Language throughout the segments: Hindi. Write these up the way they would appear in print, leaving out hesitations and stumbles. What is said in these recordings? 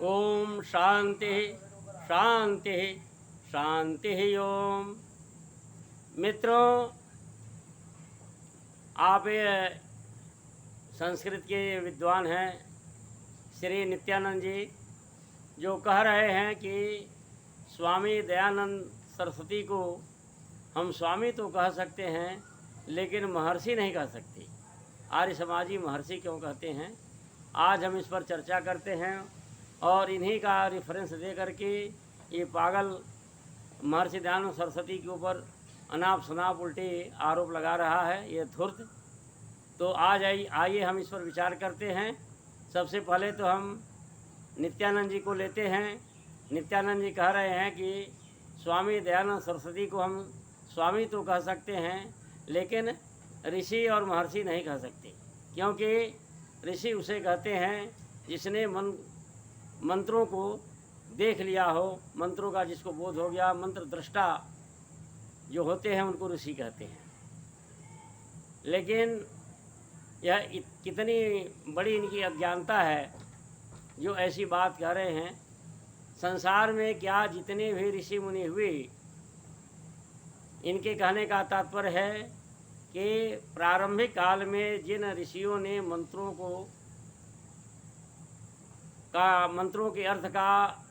ओम शांति शांति शांति ओम। मित्रों, आप ये संस्कृत के विद्वान हैं श्री नित्यानंद जी, जो कह रहे हैं कि स्वामी दयानंद सरस्वती को हम स्वामी तो कह सकते हैं लेकिन महर्षि नहीं कह सकते। आर्य समाजी महर्षि क्यों कहते हैं, आज हम इस पर चर्चा करते हैं। और इन्हीं का रेफरेंस दे करके ये पागल महर्षि दयानंद सरस्वती के ऊपर अनाप शनाप उल्टे आरोप लगा रहा है, ये धूर्त। तो आज आइए हम इस पर विचार करते हैं। सबसे पहले तो हम नित्यानंद जी को लेते हैं। नित्यानंद जी कह रहे हैं कि स्वामी दयानंद सरस्वती को हम स्वामी तो कह सकते हैं लेकिन ऋषि और महर्षि नहीं कह सकते, क्योंकि ऋषि उसे कहते हैं जिसने मंत्रों को देख लिया हो, मंत्रों का जिसको बोध हो गया, मंत्र दृष्टा जो होते हैं उनको ऋषि कहते हैं। लेकिन यह कितनी बड़ी इनकी अज्ञानता है जो ऐसी बात कह रहे हैं। संसार में क्या जितने भी ऋषि मुनि हुए, इनके कहने का तात्पर्य है कि प्रारंभिक काल में जिन ऋषियों ने मंत्रों के अर्थ का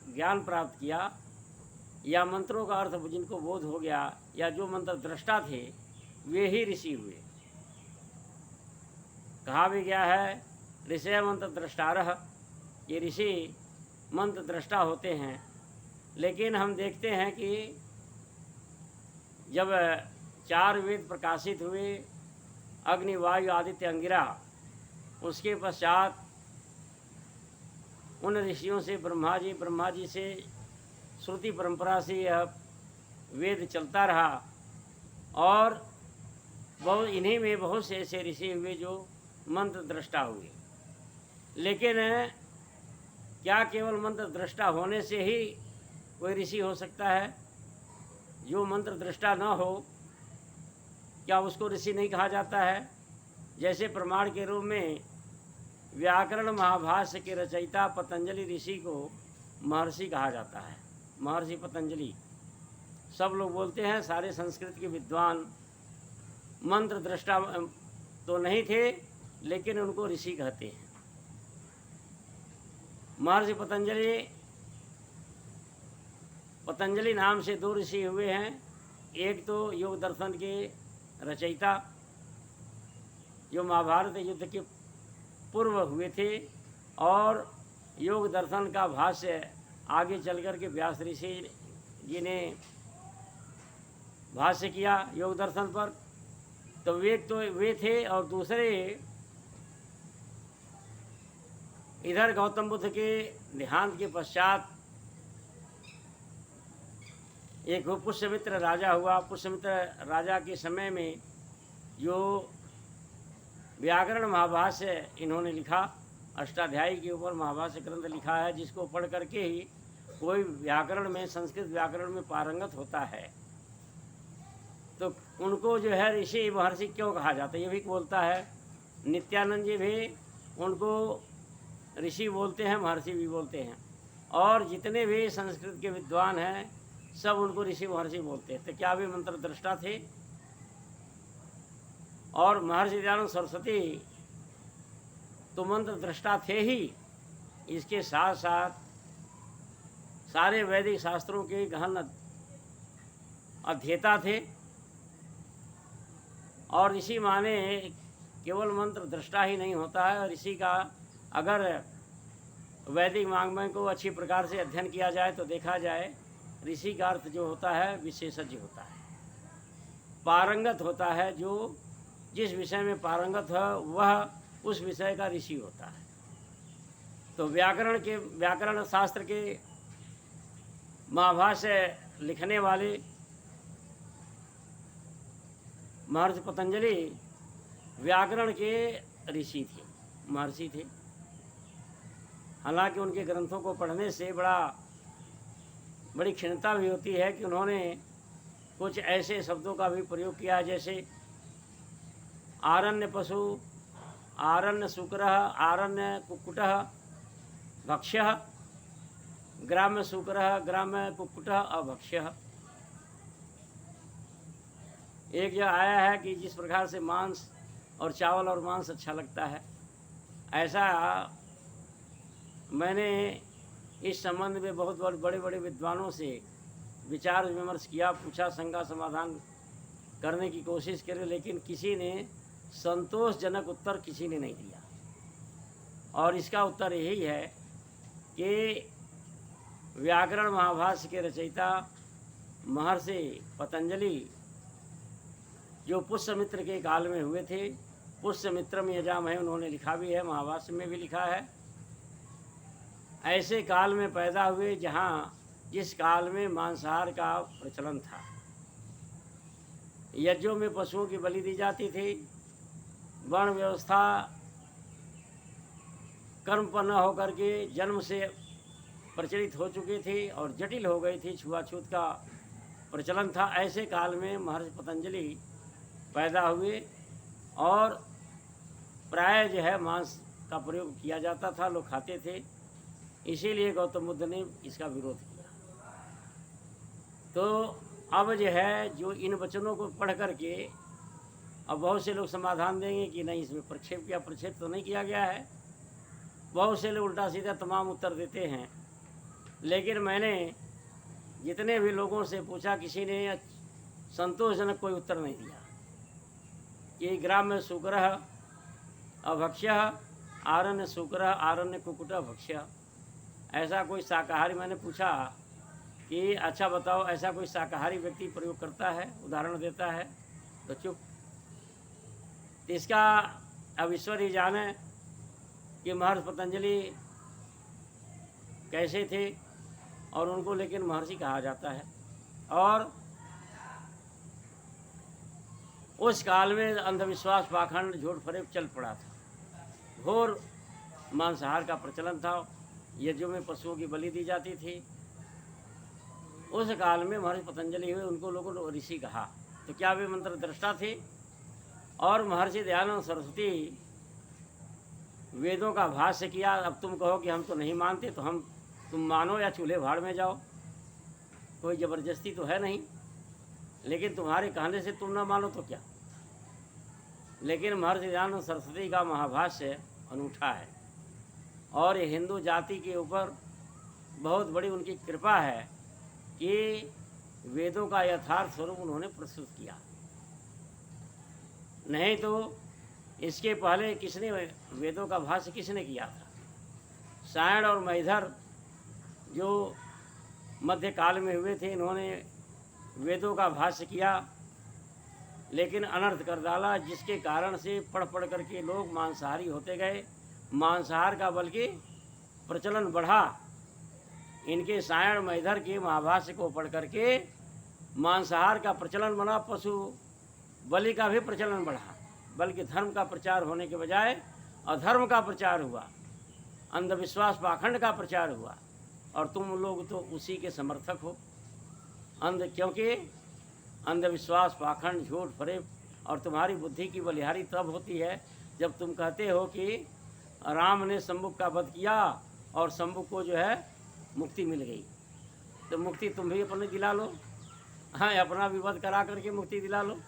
ज्ञान प्राप्त किया या मंत्रों का अर्थ जिनको बोध हो गया या जो मंत्र दृष्टा थे, वे ही ऋषि हुए। कहा भी गया है ऋषय मंत्र दृष्टारः, ये ऋषि मंत्र दृष्टा होते हैं। लेकिन हम देखते हैं कि जब 4 वेद प्रकाशित हुए, अग्नि वायु आदित्य अंगिरा, उसके पश्चात उन ऋषियों से ब्रह्मा जी से श्रुति परंपरा से यह वेद चलता रहा। और इन्हीं में बहुत से ऐसे ऋषि हुए जो मंत्र दृष्टा हुए। लेकिन क्या केवल मंत्र दृष्टा होने से ही कोई ऋषि हो सकता है? जो मंत्र दृष्टा न हो, क्या उसको ऋषि नहीं कहा जाता है? जैसे प्रमाण के रूप में व्याकरण महाभाष्य के रचयिता पतंजलि ऋषि को महर्षि कहा जाता है। महर्षि पतंजलि, सब लोग बोलते हैं सारे संस्कृत के विद्वान मंत्र दृष्टा तो नहीं थे लेकिन उनको ऋषि कहते हैं। महर्षि पतंजलि नाम से 2 ऋषि हुए हैं। एक तो योग दर्शन के रचयिता, जो महाभारत युद्ध के पूर्व हुए थे, और योग दर्शन का भाष्य आगे चल कर के व्यास ऋषि जी ने भाष्य किया योग दर्शन पर। तो वे थे। और दूसरे इधर गौतम बुद्ध के देहांत के पश्चात एक पुष्यमित्र राजा हुआ। पुष्यमित्र राजा के समय में जो व्याकरण महाभाष्य इन्होंने लिखा, अष्टाध्यायी के ऊपर महाभाष्य ग्रंथ लिखा है, जिसको पढ़ करके ही कोई व्याकरण में, संस्कृत व्याकरण में पारंगत होता है। तो उनको जो है ऋषि महर्षि क्यों कहा जाता है, ये भी बोलता है। नित्यानंद जी भी उनको ऋषि बोलते हैं, महर्षि भी बोलते हैं। और जितने भी संस्कृत के विद्वान हैं सब उनको ऋषि महर्षि बोलते हैं। तो क्या वे मंत्र दृष्टा थे? और महर्षि दयानंद सरस्वती तो मंत्र दृष्टा थे ही, इसके साथ साथ सारे वैदिक शास्त्रों के गहन अध्येता थे। और ऋषि माने केवल मंत्र दृष्टा ही नहीं होता है। ऋषि का अगर वैदिक वाङ्मय को अच्छी प्रकार से अध्ययन किया जाए तो देखा जाए ऋषि का अर्थ जो होता है विशेषज्ञ होता है, पारंगत होता है। जो जिस विषय में पारंगत है वह उस विषय का ऋषि होता है। तो व्याकरण शास्त्र के महाभाष्य लिखने वाले महर्षि पतंजलि व्याकरण के ऋषि थे, महर्षि थे। हालांकि उनके ग्रंथों को पढ़ने से बड़ी क्षीणता भी होती है कि उन्होंने कुछ ऐसे शब्दों का भी प्रयोग किया, जैसे आरण्य पशु, आरण्य शुक्रः, आरण्य कुक्कुटः, भक्ष्यः, ग्राम्य शुक्रः ग्राम्य कुक्कुटः अभक्ष्यः। एक जो आया है कि जिस प्रकार से मांस और चावल और मांस अच्छा लगता है, ऐसा मैंने इस संबंध में बहुत बड़े बड़े विद्वानों से विचार विमर्श किया, पूछा, शंका समाधान करने की कोशिश करी, लेकिन किसी ने संतोषजनक उत्तर किसी ने नहीं दिया। और इसका उत्तर यही है कि व्याकरण महाभाष्य के रचयिता महर्षि पतंजलि जो पुष्यमित्र के काल में हुए थे, पुष्यमित्रम यजामहे उन्होंने लिखा भी है, महाभाष्य में भी लिखा है, ऐसे काल में पैदा हुए जहाँ जिस काल में मांसाहार का प्रचलन था। यज्ञों में पशुओं की बलि दी जाती थी, वर्ण व्यवस्था कर्म पर न होकर के जन्म से प्रचलित हो चुकी थी और जटिल हो गई थी, छुआछूत का प्रचलन था। ऐसे काल में महर्षि पतंजलि पैदा हुए और प्राय जो है मांस का प्रयोग किया जाता था, लोग खाते थे, इसीलिए गौतम बुद्ध ने इसका विरोध किया। तो अब जो है जो इन वचनों को पढ़ करके अब बहुत से लोग समाधान देंगे कि नहीं इसमें प्रक्षेप किया, प्रक्षेप तो नहीं किया गया है। बहुत से लोग उल्टा सीधा तमाम उत्तर देते हैं, लेकिन मैंने जितने भी लोगों से पूछा किसी ने संतोषजनक कोई उत्तर नहीं दिया कि ग्राम्य शुक्रः अभक्ष्यः आरण्य शुक्रः आरण्य कुक्कुटः भक्ष्यः। ऐसा कोई शाकाहारी, मैंने पूछा कि अच्छा बताओ ऐसा कोई शाकाहारी व्यक्ति प्रयोग करता है, उदाहरण देता है, तो चुप। इसका अब ईश्वर ही जाने कि महर्षि पतंजलि कैसे थे और उनको लेकिन महर्षि कहा जाता है। और उस काल में अंधविश्वास पाखंड झूठ फरेब चल पड़ा था, घोर मांसाहार का प्रचलन था, यज्ञों में पशुओं की बलि दी जाती थी। उस काल में महर्षि पतंजलि हुए, उनको लोगों ने ऋषि कहा। तो क्या वे मंत्र दृष्टा थे? और महर्षि दयानंद सरस्वती वेदों का भाष्य किया। अब तुम कहो कि हम तो नहीं मानते, तो तुम मानो या चूल्हे भाड़ में जाओ, कोई ज़बरदस्ती तो है नहीं, लेकिन तुम्हारे कहने से तुम ना मानो तो क्या। लेकिन महर्षि दयानंद सरस्वती का महाभाष्य अनूठा है और ये हिंदू जाति के ऊपर बहुत बड़ी उनकी कृपा है कि वेदों का यथार्थ स्वरूप उन्होंने प्रस्तुत किया। नहीं तो इसके पहले किसने वेदों का भाष्य किसने किया था? सायण और मैधर जो मध्यकाल में हुए थे, इन्होंने वेदों का भाष्य किया लेकिन अनर्थ कर डाला, जिसके कारण से पढ़ पढ़ करके लोग मांसाहारी होते गए, मांसाहार का बल्कि प्रचलन बढ़ा। इनके सायण मैधर के महाभाष्य को पढ़ करके मांसाहार का प्रचलन बना, पशु बलि का भी प्रचलन बढ़ा, बल्कि धर्म का प्रचार होने के बजाय अधर्म का प्रचार हुआ, अंधविश्वास पाखंड का प्रचार हुआ। और तुम लोग तो उसी के समर्थक हो। क्योंकि अंधविश्वास पाखंड झूठ फरेब और तुम्हारी बुद्धि की बलिहारी तब होती है जब तुम कहते हो कि राम ने शंभुक का वध किया और शंभुक को जो है मुक्ति मिल गई। तो मुक्ति तुम भी अपने दिला लो, हाँ, अपना भी वध करा करके मुक्ति दिला लो।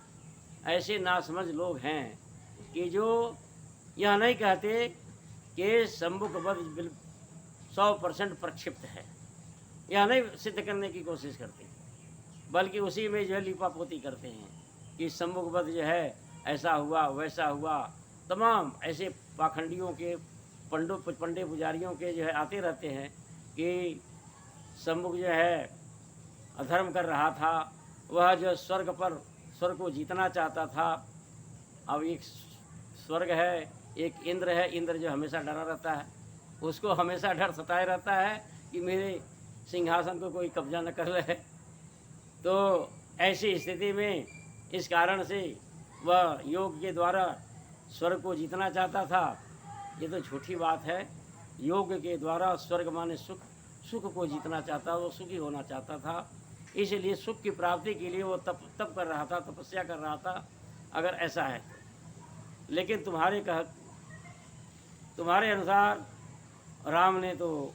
ऐसे नासमझ लोग हैं कि जो यह नहीं कहते कि शंभुक वध 100% प्रक्षिप्त है, यह नहीं सिद्ध करने की कोशिश करते, बल्कि उसी में जो है लिपापोती करते हैं कि शंभुक वध जो है ऐसा हुआ वैसा हुआ। तमाम ऐसे पाखंडियों के पंडे पुजारियों के जो है आते रहते हैं कि शंभुक जो है अधर्म कर रहा था, वह जो स्वर्ग को जीतना चाहता था। अब एक स्वर्ग है, एक इंद्र है, इंद्र जो हमेशा डरा रहता है, उसको हमेशा डर सताए रहता है कि मेरे सिंहासन को कोई कब्जा न कर ले। तो ऐसी स्थिति में इस कारण से वह योग के द्वारा स्वर्ग को जीतना चाहता था। ये तो झूठी बात है। योग के द्वारा स्वर्ग माने सुख को जीतना चाहता, वो सुखी होना चाहता था, इसलिए सुख की प्राप्ति के लिए वो तप कर रहा था, तपस्या कर रहा था, अगर ऐसा है। लेकिन तुम्हारे अनुसार राम ने तो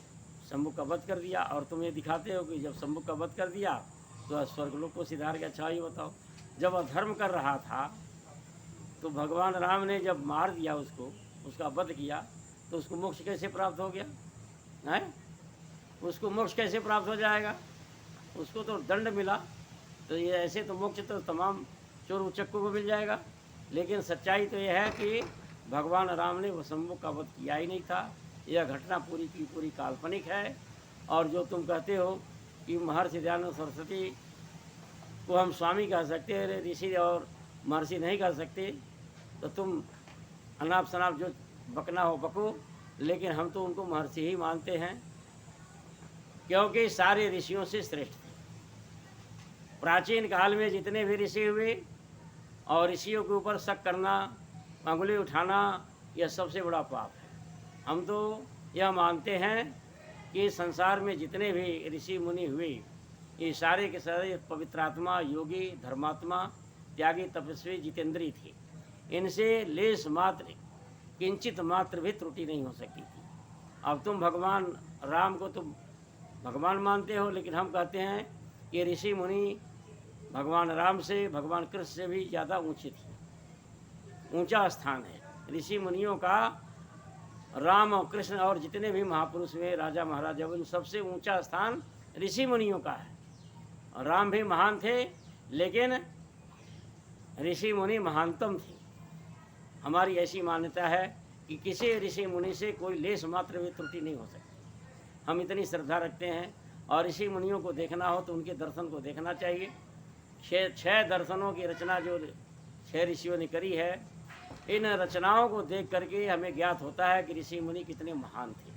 शंभु का वध कर दिया। और तुम ये दिखाते हो कि जब शंभु का वध कर दिया तो स्वर्गलोक को सिधार के। अच्छा ही बताओ, जब अधर्म कर रहा था तो भगवान राम ने जब मार दिया उसको, उसका वध किया, तो उसको मोक्ष कैसे प्राप्त हो गया है? उसको मोक्ष कैसे प्राप्त हो जाएगा? उसको तो दंड मिला। तो ये ऐसे तो मोक्ष तो तमाम चोर उचक्कों को मिल जाएगा। लेकिन सच्चाई तो यह है कि भगवान राम ने वो शंभु का वध किया ही नहीं था। यह घटना पूरी की पूरी काल्पनिक है। और जो तुम कहते हो कि महर्षि दयानंद सरस्वती को हम स्वामी कह सकते हैं, ऋषि और महर्षि नहीं कह सकते, तो तुम अनाप शनाप जो बकना हो बको। लेकिन हम तो उनको महर्षि ही मानते हैं, क्योंकि सारे ऋषियों से श्रेष्ठ थे। प्राचीन काल में जितने भी ऋषि हुए और ऋषियों के ऊपर शक करना, अंगुली उठाना, यह सबसे बड़ा पाप है। हम तो यह मानते हैं कि संसार में जितने भी ऋषि मुनि हुए, ये सारे के सारे पवित्रात्मा, योगी, धर्मात्मा, त्यागी, तपस्वी, जितेंद्री थे। इनसे लेस मात्र, किंचित मात्र भी त्रुटि नहीं हो सकती थी। अब तुम भगवान राम को तुम भगवान मानते हो, लेकिन हम कहते हैं कि ऋषि मुनि भगवान राम से, भगवान कृष्ण से भी ज़्यादा ऊंचे थे। ऊंचा स्थान है ऋषि मुनियों का। राम और कृष्ण और जितने भी महापुरुष हुए, राजा महाराजा, उन सबसे ऊंचा स्थान ऋषि मुनियों का है। और राम भी महान थे, लेकिन ऋषि मुनि महानतम थे। हमारी ऐसी मान्यता है कि किसी ऋषि मुनि से कोई लेस मात्र भी त्रुटि नहीं हो सकती। हम इतनी श्रद्धा रखते हैं। और ऋषि मुनियों को देखना हो तो उनके दर्शन को देखना चाहिए। छह दर्शनों की रचना जो 6 ऋषियों ने करी है, इन रचनाओं को देख करके हमें ज्ञात होता है कि ऋषि मुनि कितने महान थे।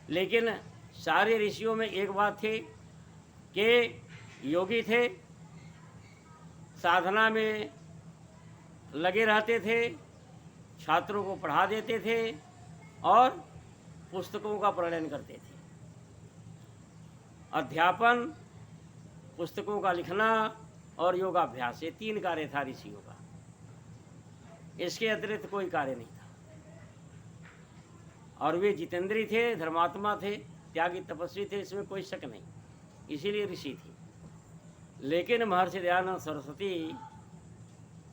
लेकिन सारे ऋषियों में एक बात थी कि योगी थे, साधना में लगे रहते थे, छात्रों को पढ़ा देते थे और पुस्तकों का प्रणयन करते थे। अध्यापन, पुस्तकों का लिखना और योगाभ्यास, ये 3 कार्य था ऋषियों का। इसके अतिरिक्त कोई कार्य नहीं था। और वे जितेंद्री थे, धर्मात्मा थे, त्यागी, तपस्वी थे, इसमें कोई शक नहीं। इसीलिए ऋषि थे। लेकिन महर्षि दयानंद सरस्वती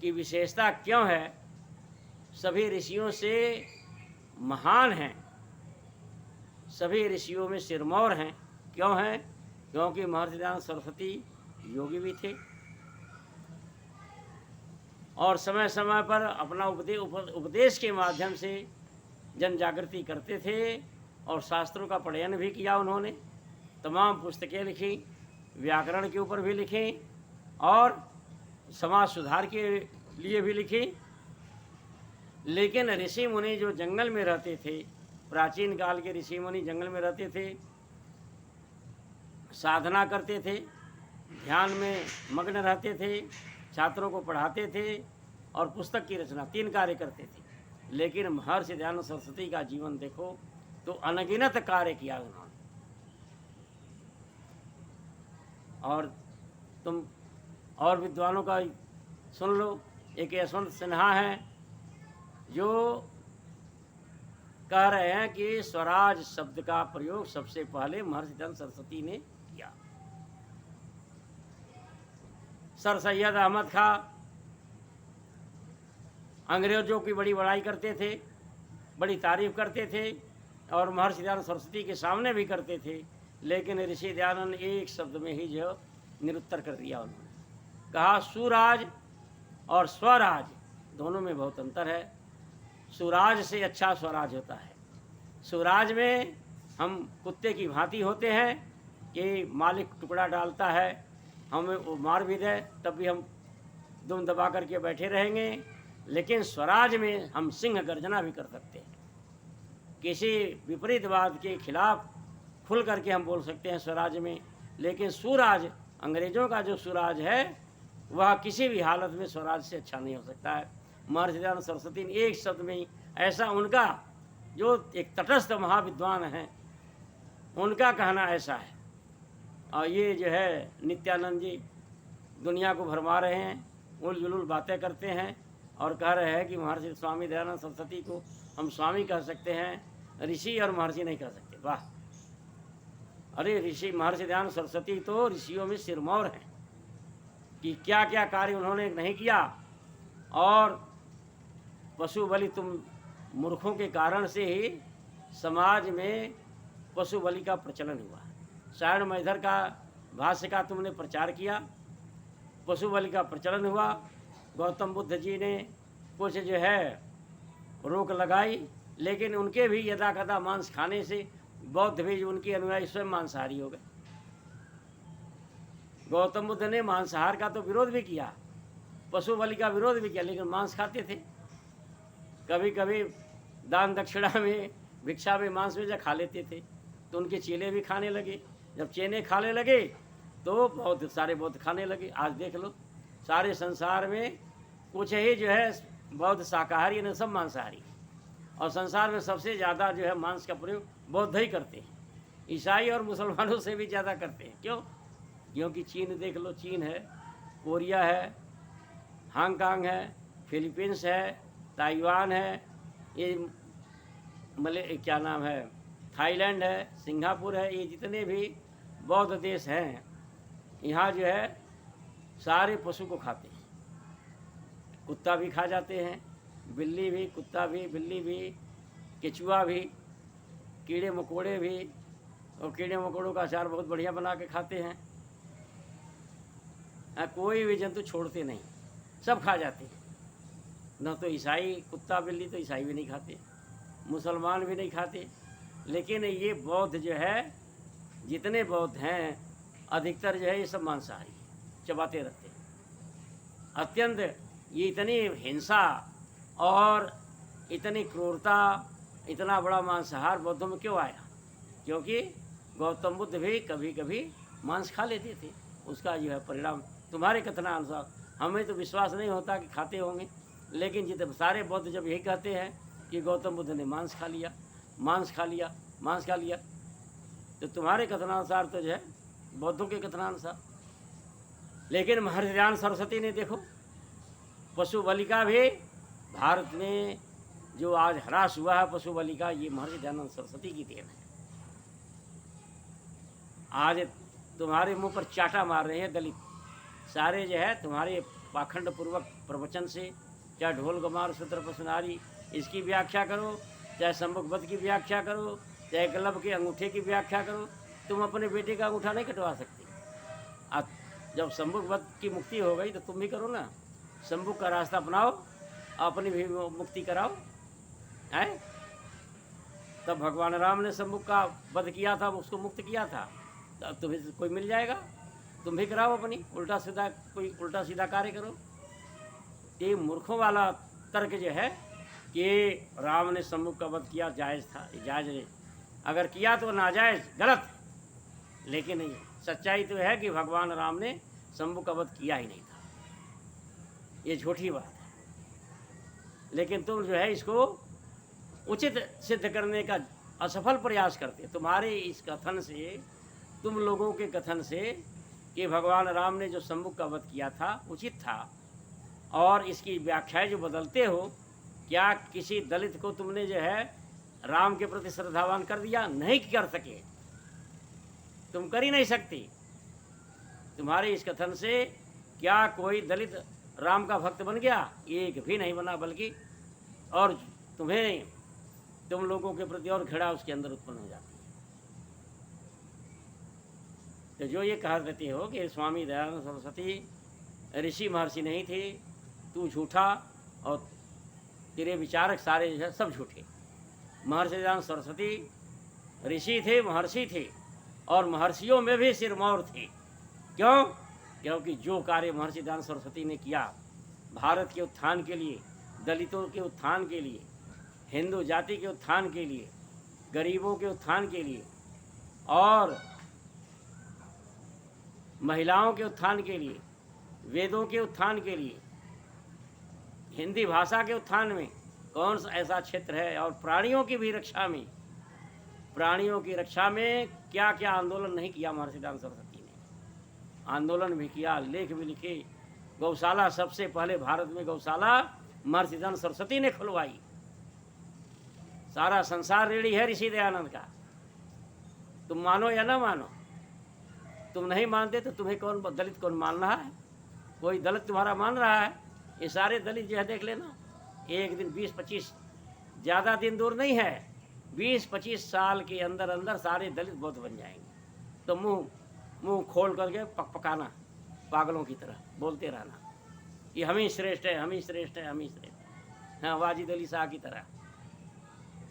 की विशेषता क्यों है? सभी ऋषियों से महान हैं, सभी ऋषियों में सिरमौर हैं। क्यों हैं? क्योंकि महर्षि दयानंद सरस्वती योगी भी थे और समय समय पर अपना उपदेश के माध्यम से जन जागृति करते थे और शास्त्रों का पठन भी किया उन्होंने। तमाम पुस्तकें लिखी, व्याकरण के ऊपर भी लिखी और समाज सुधार के लिए भी लिखी। लेकिन ऋषि मुनि जो जंगल में रहते थे, प्राचीन काल के ऋषि मुनि जंगल में रहते थे, साधना करते थे, ध्यान में मग्न रहते थे, छात्रों को पढ़ाते थे और पुस्तक की रचना, 3 कार्य करते थे। लेकिन महर्षि दयानंद सरस्वती का जीवन देखो तो अनगिनत कार्य किया उन्होंने। और तुम और विद्वानों का सुन लो। एक यशवंत सिन्हा है जो कह रहे हैं कि स्वराज शब्द का प्रयोग सबसे पहले महर्षि दयानंद सरस्वती ने किया। सर सैयद अहमद खां अंग्रेजों की बड़ी बड़ाई करते थे, बड़ी तारीफ करते थे और महर्षि दयानंद सरस्वती के सामने भी करते थे। लेकिन ऋषि दयानंद एक शब्द में ही जो निरुत्तर कर दिया उन्होंने। कहा सुराज और स्वराज दोनों में बहुत अंतर है। सुराज से अच्छा स्वराज होता है। सुराज में हम कुत्ते की भांति होते हैं कि मालिक टुकड़ा डालता है, हमें वो मार भी दे तब भी हम दुम दबा करके बैठे रहेंगे। लेकिन स्वराज में हम सिंह गर्जना भी कर सकते हैं। किसी विपरीतवाद के खिलाफ खुल करके हम बोल सकते हैं स्वराज में। लेकिन सुराज, अंग्रेजों का जो सुराज है, वह किसी भी हालत में स्वराज से अच्छा नहीं हो सकता है। महर्षि दयानंद सरस्वती ने एक शब्द में ही ऐसा, उनका जो एक तटस्थ महाविद्वान हैं, उनका कहना ऐसा है। और ये जो है नित्यानंद जी दुनिया को भरमा रहे हैं, उल जुलूल बातें करते हैं और कह रहे हैं कि महर्षि स्वामी दयानंद सरस्वती को हम स्वामी कह सकते हैं, ऋषि और महर्षि नहीं कह सकते। वाह! अरे ऋषि महर्षि दयानंद सरस्वती तो ऋषियों में सिरमौर हैं कि क्या क्या कार्य उन्होंने नहीं किया। और पशु बलि तुम मूर्खों के कारण से ही समाज में पशु बलि का प्रचलन हुआ। सायण मैधर का भाष्य का तुमने प्रचार किया, पशु बलि का प्रचलन हुआ। गौतम बुद्ध जी ने कुछ जो है रोक लगाई, लेकिन उनके भी यदा कदा मांस खाने से बौद्ध भी उनके अनुयायी स्वयं मांसाहारी हो गए। गौतम बुद्ध ने मांसाहार का तो विरोध भी किया, पशु बलि का विरोध भी किया, लेकिन मांस खाते थे। कभी कभी दान दक्षिणा में भिक्षा में मांस में खा लेते थे, तो उनके चेले भी खाने लगे। जब चेले खाने लगे तो बहुत सारे बौद्ध खाने लगे। आज देख लो सारे संसार में कुछ ही जो है बौद्ध शाकाहारी ने, सब मांसाहारी। और संसार में सबसे ज़्यादा जो है मांस का प्रयोग बौद्ध ही करते हैं, ईसाई और मुसलमानों से भी ज़्यादा करते हैं। क्यों? क्योंकि चीन देख लो, चीन है, कोरिया है, हांगकांग है, फिलीपींस है, ताइवान है, ये क्या नाम है, थाईलैंड है, सिंगापुर है, ये जितने भी बौद्ध देश हैं, यहाँ जो है सारे पशु को खाते हैं। कुत्ता भी खा जाते हैं, बिल्ली भी, कुत्ता भी, बिल्ली भी, केचुआ भी, कीड़े मकोड़े भी। और कीड़े मकोड़ों का अचार बहुत बढ़िया बना के खाते हैं। कोई भी जंतु छोड़ते नहीं, सब खा जाते हैं। न तो ईसाई, कुत्ता बिल्ली तो ईसाई भी नहीं खाते, मुसलमान भी नहीं खाते। लेकिन ये बौद्ध जो है, जितने बौद्ध हैं अधिकतर जो है ये सब मांसाहारी, चबाते रहते हैं। अत्यंत ये इतनी हिंसा और इतनी क्रूरता, इतना बड़ा मांसाहार बौद्धों में क्यों आया? क्योंकि गौतम बुद्ध भी कभी कभी मांस खा लेते थे। उसका जो है परिणाम तुम्हारे कथनानुसार, हमें तो विश्वास नहीं होता कि खाते होंगे, लेकिन जितने सारे बौद्ध जब यही कहते हैं कि गौतम बुद्ध ने मांस खा लिया, मांस खा लिया, मांस खा लिया, तो तुम्हारे कथनानुसार तो जो है बौद्धों के कथनानुसार। लेकिन महर्षि दयानंद सरस्वती ने देखो पशु बलि का भी भारत में जो आज ह्रास हुआ है पशु बलि का, ये महर्षि दयानंद सरस्वती की देन है। आज तुम्हारे मुंह पर चाटा मार रहे हैं दलित सारे जो है तुम्हारे पाखंड पूर्वक प्रवचन से, चाहे ढोल गमार सूत्र पसनारी इसकी व्याख्या करो, चाहे सम्मुख बद की व्याख्या करो, चाहे गलब के अंगूठे की व्याख्या करो, तुम अपने बेटे का अंगूठा नहीं कटवा सकते। जब सम्मुख बद की मुक्ति हो गई तो तुम भी करो ना, सम्मुख का रास्ता अपनाओ, अपनी भी मुक्ति कराओ है। तब भगवान राम ने सम्मुख का वध किया था, उसको मुक्त किया था, तो अब तुम्हें कोई मिल जाएगा, तुम भी कराओ अपनी उल्टा सीधा, कोई उल्टा सीधा कार्य करो। ये मूर्खों वाला तर्क जो है कि राम ने सम्मुख का वध किया जायज़ था, जायज़ नहीं, अगर किया तो नाजायज़ गलत। लेकिन नहीं, सच्चाई तो है कि भगवान राम ने सम्मुख का वध किया ही नहीं था, ये झूठी बात है। लेकिन तुम जो है इसको उचित सिद्ध करने का असफल प्रयास करते। तुम्हारे इस कथन से, तुम लोगों के कथन से कि भगवान राम ने जो सम्मुख का वध किया था उचित था, और इसकी व्याख्याएं जो बदलते हो, क्या किसी दलित को तुमने जो है राम के प्रति श्रद्धावान कर दिया? नहीं कर सके, तुम कर ही नहीं सकती। तुम्हारे इस कथन से क्या कोई दलित राम का भक्त बन गया? एक भी नहीं बना, बल्कि और तुम लोगों के प्रति और घृणा उसके अंदर उत्पन्न हो जाती है। तो जो ये कह देते हो कि स्वामी दयानंद सरस्वती ऋषि महर्षि नहीं थे, तू झूठा और तेरे विचारक सारे जो है सब झूठे। महर्षि दयानंद सरस्वती ऋषि थे, महर्षि थे, और महर्षियों में भी सिरमौर थे। क्यों? क्योंकि जो कार्य महर्षि दयानंद सरस्वती ने किया भारत के उत्थान के लिए, दलितों के उत्थान के लिए, हिंदू जाति के उत्थान के लिए, गरीबों के उत्थान के लिए, और महिलाओं के उत्थान के लिए, वेदों के उत्थान के लिए, हिंदी भाषा के उत्थान में कौन सा ऐसा क्षेत्र है, और प्राणियों की भी रक्षा में, प्राणियों की रक्षा में क्या क्या आंदोलन नहीं किया महर्षि दयानंद सरस्वती ने। आंदोलन भी किया, लेख भी लिखे। गौशाला, सबसे पहले भारत में गौशाला महर्षि दयानंद सरस्वती ने खुलवाई। सारा संसार ऋणी है ऋषि दयानंद का। तुम मानो या ना मानो, तुम नहीं मानते तो तुम्हें कौन दलित कौन मान रहा है? कोई दलित तुम्हारा मान रहा है? ये सारे दलित जो है देख लेना, एक दिन 20-25, ज़्यादा दिन दूर नहीं है, 20-25 साल के अंदर अंदर सारे दलित बौद्ध बन जाएंगे। तो मुंह खोल करके पकाना, पागलों की तरह बोलते रहना कि हम ही श्रेष्ठ है, हम ही श्रेष्ठ है, हम ही श्रेष्ठ। हाँ, वाजिद अली शाह की तरह,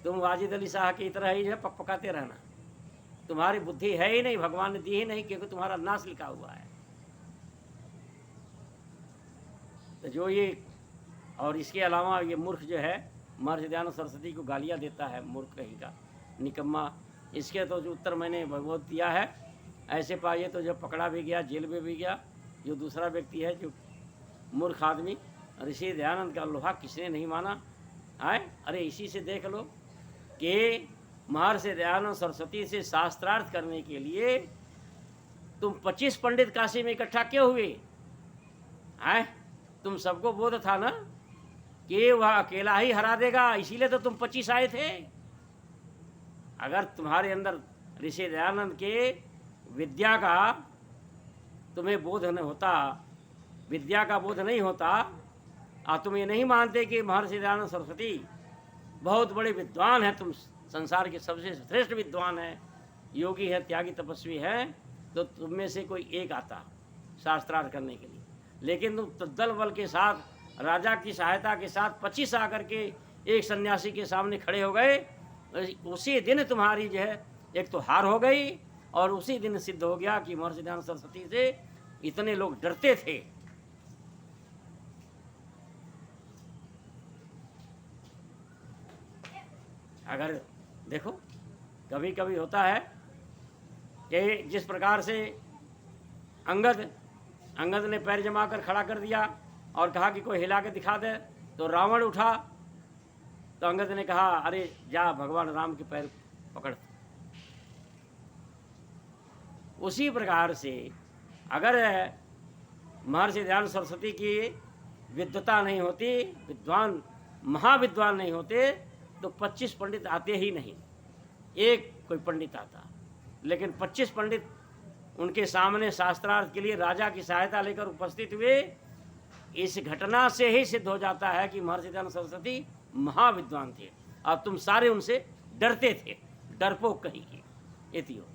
तुम वाजिद अली शाह की तरह ही जो पकाते रहना। तुम्हारी बुद्धि है ही नहीं, भगवान ने दी ही नहीं, क्योंकि तुम्हारा नाश लिखा हुआ है। तो जो ये और इसके अलावा ये मूर्ख जो है महर्षि दयानंद सरस्वती को गालियाँ देता है, मूर्ख कहीं का, निकम्मा। इसके तो जो उत्तर मैंने बहुत दिया है। ऐसे पाइए तो जब पकड़ा भी गया, जेल में भी गया, जो दूसरा व्यक्ति है जो मूर्ख आदमी, ऋषि दयानंद का लोहा किसने नहीं माना है? अरे इसी से देख लो कि महर्षि दयानंद सरस्वती से शास्त्रार्थ करने के लिए तुम 25 पंडित काशी में इकट्ठा क्यों हुए हैं? तुम सबको बोध था ना कि वह अकेला ही हरा देगा, इसीलिए तो तुम 25 आए थे। अगर तुम्हारे अंदर ऋषि दयानंद के विद्या का तुम्हें बोध नहीं होता, विद्या का बोध नहीं होता, और तुम ये नहीं मानते कि महर्षि दयानंद सरस्वती बहुत बड़े विद्वान हैं, तुम संसार के सबसे श्रेष्ठ विद्वान हैं, योगी है, त्यागी तपस्वी है, तो तुम में से कोई एक आता शास्त्रार्थ करने के लिए। लेकिन तुम दल बल के साथ, राजा की सहायता के साथ 25 आकर के एक सन्यासी के सामने खड़े हो गए। उसी दिन तुम्हारी जो है एक तो हार हो गई, और उसी दिन सिद्ध हो गया कि महर्षि दयानंद सरस्वती से इतने लोग डरते थे। अगर देखो कभी कभी होता है कि जिस प्रकार से अंगद ने पैर जमा कर खड़ा कर दिया और कहा कि कोई हिला के दिखा दे, तो रावण उठा, तो अंगद ने कहा अरे जा भगवान राम के पैर पकड़। उसी प्रकार से अगर महर्षि दयानंद सरस्वती की विद्वता नहीं होती, विद्वान महाविद्वान नहीं होते, तो 25 पंडित आते ही नहीं, एक कोई पंडित आता। लेकिन 25 पंडित उनके सामने शास्त्रार्थ के लिए राजा की सहायता लेकर उपस्थित हुए। इस घटना से ही सिद्ध हो जाता है कि महर्षि दयानंद सरस्वती महाविद्वान थे, और तुम सारे उनसे डरते थे, डरपोक कहीं के। इति हो।